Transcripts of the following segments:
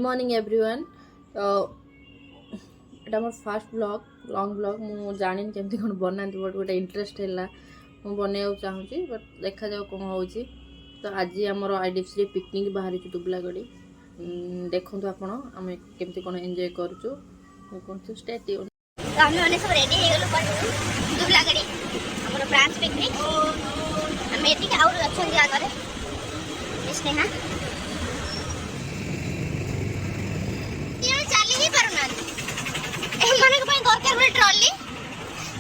Morning everyone. एटा मोर fast blog long blog मु जानी केमती कोन बनाती बट गोटे इंटरेस्ट है मु बनैया चाहूँगी बट देखा जाओ कौन हो। तो आज आमर आईडीएफसी पिकनिक बाहरी दुबलागड़ी देखो आपण आम केमती कोन एंजॉय करूँ स्टे ट्यून। हम माने सब रेडी हे गेलो पर दुबलागड़ी हमर ब्रांच पिकनिक हम एती के आउर अच्छा दिया करे स्नेहा ये चली ही परना ए माने को दरकार बे ट्रॉली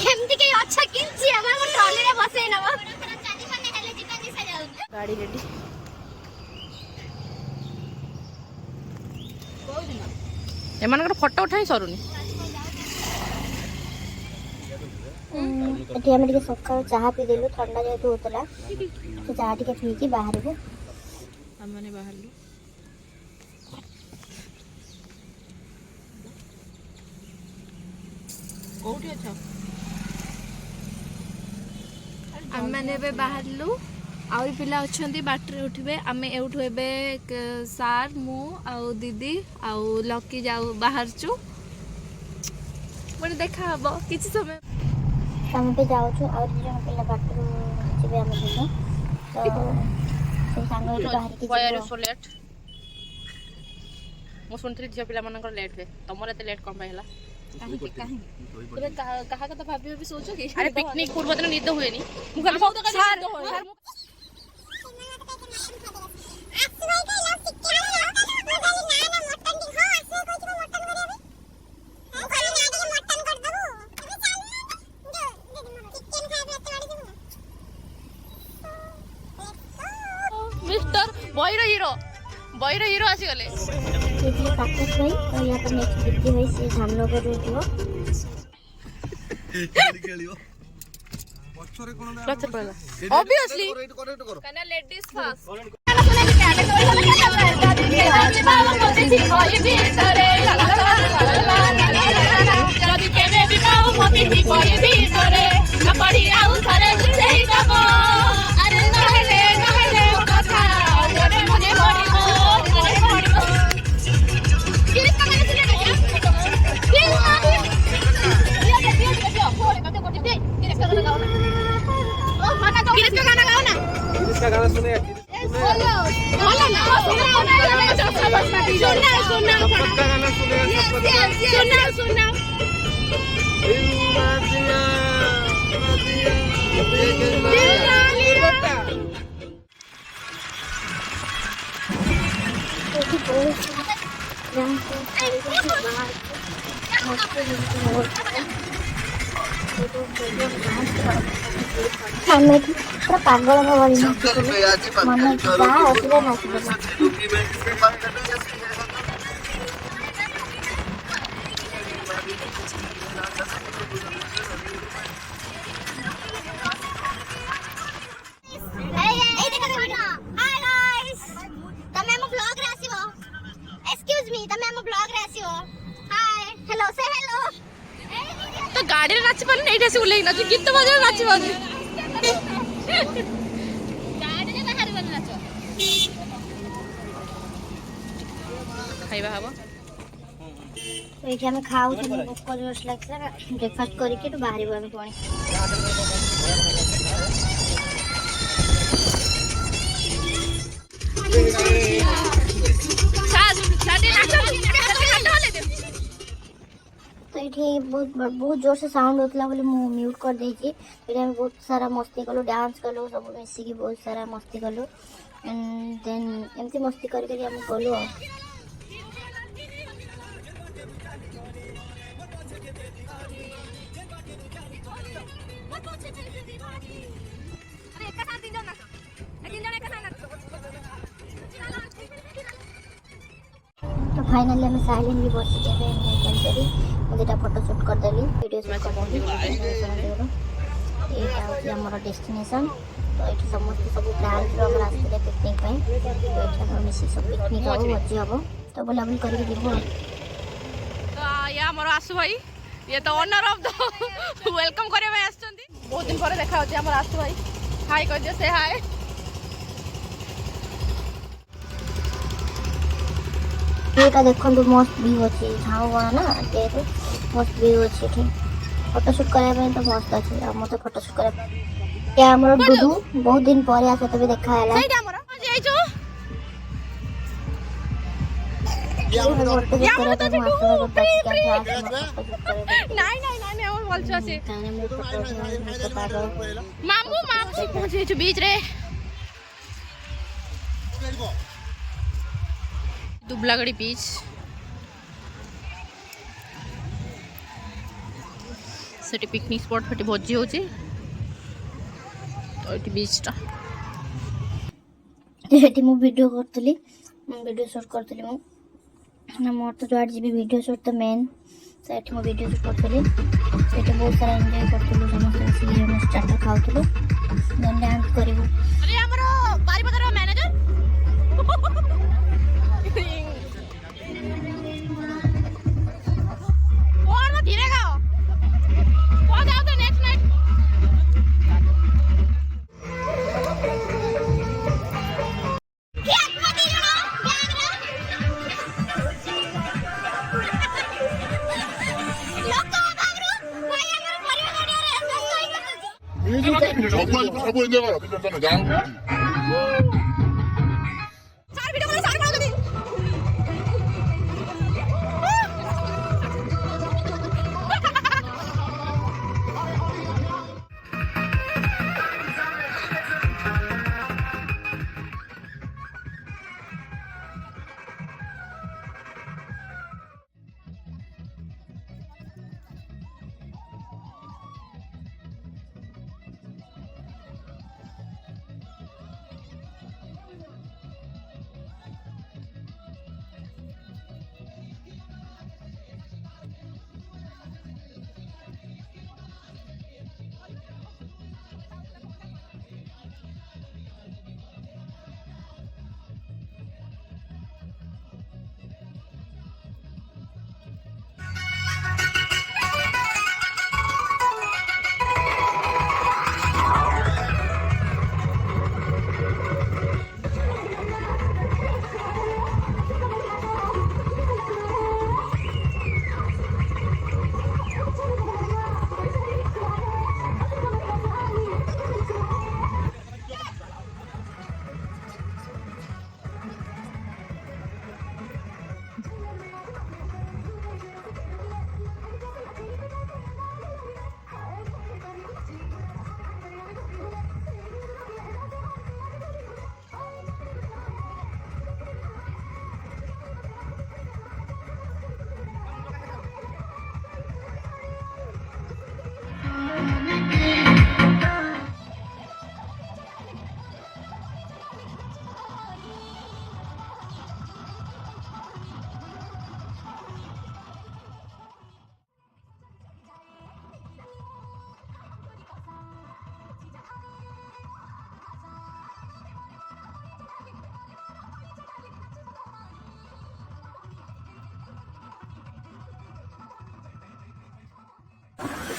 केमती के अच्छा किंची हमर को ट्रॉली रे बसे नबा चाली माने हेले जिका दिसा जाउ गाड़ी रेडी एमानकर फोटो उठाई सरुनी एठी हम सकाळ चाहा पी देलु ठंडा जेतु होतला तो चाहा टिके पी की बाहर को हम माने बाहर लु कोठी अच्छा हम मैंने बे बाहर लु आउरी पिला अछंती बाटरे उठिबे आमे एउठु एबे सार मु आउ दीदी आउ लकी जाऊ बाहर छु मने देखा हबो किछि समय हम पे जाउ छु और जन पिला बाटरू जिबे हम दिनो तो से संग एठी बाहर की why are you so late मो सुनथि झिया पिला मनकर लेट हे तमरे ते लेट कम पहिला काहे तबे कहा कथा भाबी भाबी सोचो कि अरे पिकनिक पूर्व दिन निद हुएनी मु खाली सब तो सर मिस्टर बॉयरो हीरो आसी गले ये पाकेट भाई और या तो नेक्स्ट दिखती भाई से धामनगर रहतियो खेलियो पछरे कोन लचर पड़ला ऑब्वियसली कना लेडीज फास्ट इसका गाना सुने बोलो ना सुना सबका गाना सुना हमें पूरा पागल हो गई मन जा असले ना तो गाड़ी रे नाच पानी एठा से उलेई ना तू गीत बजा नाच पानी गाड़ी रे बाहर बन नाचो खाइबा हबो तो ये हमें खाऊ तो भूख को जोश लगता है ब्रेकफास्ट करके तो बाहर ही बन पानी तो ये बहुत जोर से साउंड होतला बोले मु म्यूट कर देई छी एटा हम बहुत सारा मस्ती कलो डांस कलो सब मिसी की बहुत सारा मस्ती कलो एंड देन एमती मस्ती करके हम बोलो तो फाइनली हमें साइलेंट भी बस के एंजॉय करी मुझे फोटो शूट कर देली वीडियो शूट कर देली एटा होची हमर डेस्टिनेशन तो एठी समस्त सब प्लान रो हम रास्ते पिकनिक पे तो एठी हम मिसी सब पिकनिक हो मजी हबो तो बोला हम करके दिबो तो या हमर आसु भाई ये तो ओनर ऑफ द वेलकम करे में आछंती बहुत दिन पर देखा होची हमर आसु भाई हाय कह दे से हाय ଏଇଟା ଦେଖନ୍ତୁ ମସ୍ତ ଭିଉ ଅଛି ଝାଉଁ ବଣ ନା ତେରେ ମସ୍ତ ଭିଉ ଅଛି ଏଠି ଫଟୋସୁଟ୍ କରିବା ପାଇଁ ତ ମସ୍ତ ଅଛି ଆଉ ମତେ ଫଟୋସୁଟ୍ କରିବା ପାଇଁ ଏ ଆମର ଡୁଡୁ ବହୁତ ଦିନ ପରେ ଆ ସହିତ ବି ଦେଖା ହେଲା बीच रे दुबलागड़ी बीच सेठी पिकनिक स्पॉट फेटी भोजी होची तो एटी बीच टा एठी मु वीडियो करतली वीडियो शूट करतली मु ना मोर तो जोड़ जीबी वीडियो शूट तो मेन तो एठी मु वीडियो शूट करतली सेठी बहुत सारा एंजॉय करतलु समस्त सी हम स्टार्ट खाउतलु देन डांस करिवु अरे हमरो बारीपदार मैनेजर और मत धीरे गाओ हो जाओ तो नेक्स्ट नाइट ସବୁ ଏନ୍ଜୟ କର କିଛି ଟେନସନ୍ ନାହିଁ ଯାହା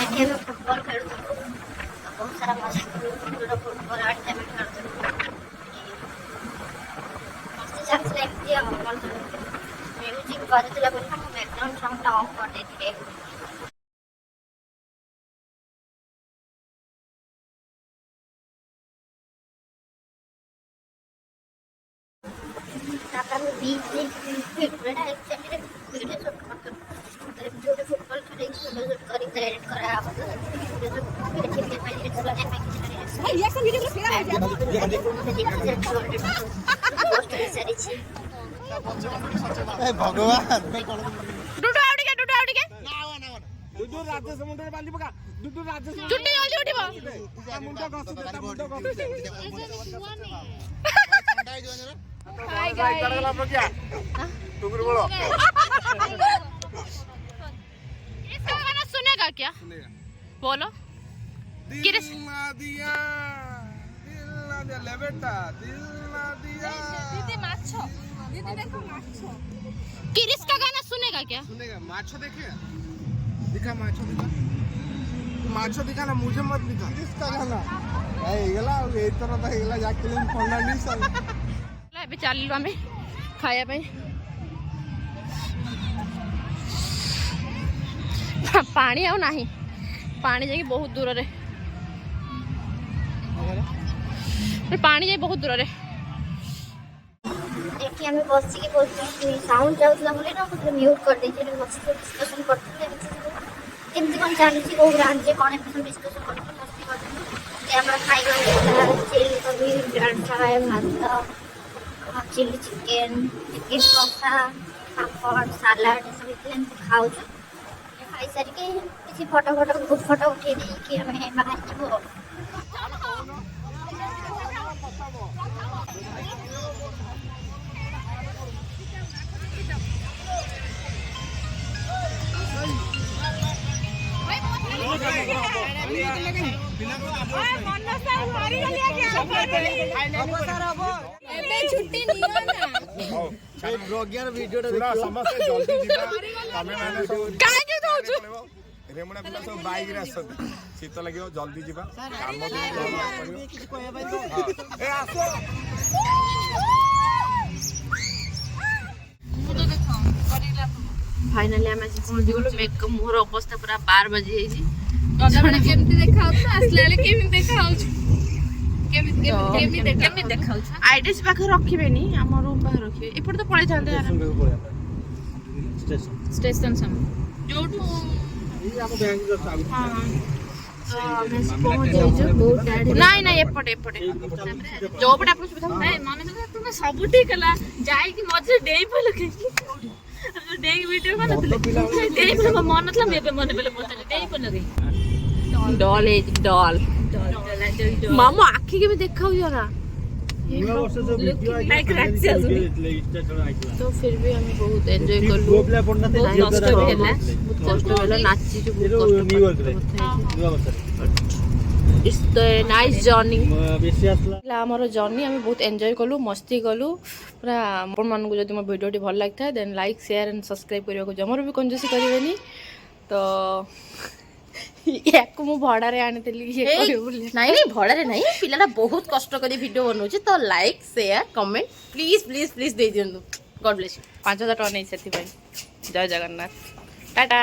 एठी में फुटबॉल खेलुथु बहुत सारा मजा करू फुटबॉल आठ टाइम खेलुथु मस्त चांस लागती हम मन म्यूजिक बाजुला बोली हम बैकग्राउंड साउंड ऑफ कर देथिले तापर बीच में बड़ा एक्चुअली वीडियो शूट करते जो फुटबॉल खेले वीडियो शूट करी एडिट करा रिएक्शन वीडियो फेरा हो ए भगवान डुडू आउडी के दुदु राज्य समुद्र बांधी पका दुदु राज्य चुट्टी जल्दी उठिबो मुंडा गसी दे मुंडा गसी हाय गाइस टुकुर बोलो इसका गाना सुनेगा क्या बोलो दिल ना दिया ले बेटा दिल ना दिया दीदी माछो दीदी देखो माछो किरिस का गाना सुनेगा क्या सुनेगा माछो देखे दिखा माछो दिखा ना मुझे मत दिखा किसका गाना ए गला ए तरह ता गला जाके ले फंडा नहीं सन ଏବେ ଚାଲିଲୁ ଆମେ ଖାଇବା ପାଇଁ पानी आउ नाही पानी जाई बहुत दूर रे पानी जाई बहुत दूर रे देखिए हमें बस की बोलते साउंड जाउतला बोले ना मतलब म्यूट कर देछे रे बस डिस्कशन करते केमती कोन चालुची को ब्रांच जे कोन एपिसोड डिस्कशन करते मस्ती करते जे हमरा खाइबा चिली कभी ब्रांड फ्राई भात चिली चिकन चिकन कसा पापड़ सलाड सब इतने खाऊ खाई सारी के किसी फोटो ग्रुप फोटो उठे दे कि हमें बाहर जीवो रेमुना पिला सब बाइक रे आसत शीत लगे जल्दी जीवा काम ए आसो फाइनली आम पहुँची गलु मेकअप मोर अवस्था पूरा 12 बजे ହେଇଛି ଗଲାବେଳେ କେମିତି ଦେଖାଉଛୁ ଆସିଲା ବେଳେ କେମିତି ଦେଖାଉଛୁ କେମିତି ଦେଖାଉଛୁ ଆଇଡିଏସ୍ ପାଖରେ ରଖିବେନି ଆମ ରୁମ୍ ପାଖରେ ରଖିବେ ଏପଟେ ତ ପଳେଇଥାନ୍ତେ ଷ୍ଟେସନ ସାମୁ ଯୋଉଠୁ ନାଇଁ ନାଇଁ ଏପଟେ ଏପଟେ ଯୋଉପଟେ ଆପଣ ସୁବିଧା ମନେ ତୁମେ ସବୁ ଠିକ ହେଲା ଯାଇକି ମଝିରେ ଡେଇ ପଇଲ ଡେଇ ଭିଡିଓ କରିନଥିଲେ ଡେଇ ପଇଲ ମନ ନଥିଲା ମୁଁ ଏବେ ମନେ ପଇଲେ ପଚାରିଲି ଡେଇ ପଇଲ ଡଲ୍ ହେଇଛି ଡଲ୍ ମାମୁ ଆଖି କେମିତି ଦେଖାଉଛି ନା तो फिर भी हमें बहुत एंजॉय कलु कष्ट होला नाचिछु बहुत इट्स द नाइस जर्नी हमर जर्नी हम बहुत एंजॉय कलु मस्ती कलु पूरा आपण मान को जदि मो वीडियो भल लागता then like share and subscribe करिया को जमर भी कंजूसी करिवेनी तो याको मु भड़ारे आनितली ये नहीं नहीं भड़ारे नहीं पिलाटा बहुत कष्ट करी वीडियो बनौछि तो like share comment please please please दे दियंतु गॉड ब्लेस यू 5000 टका नहीं सेति जय जगन्नाथ टाटा।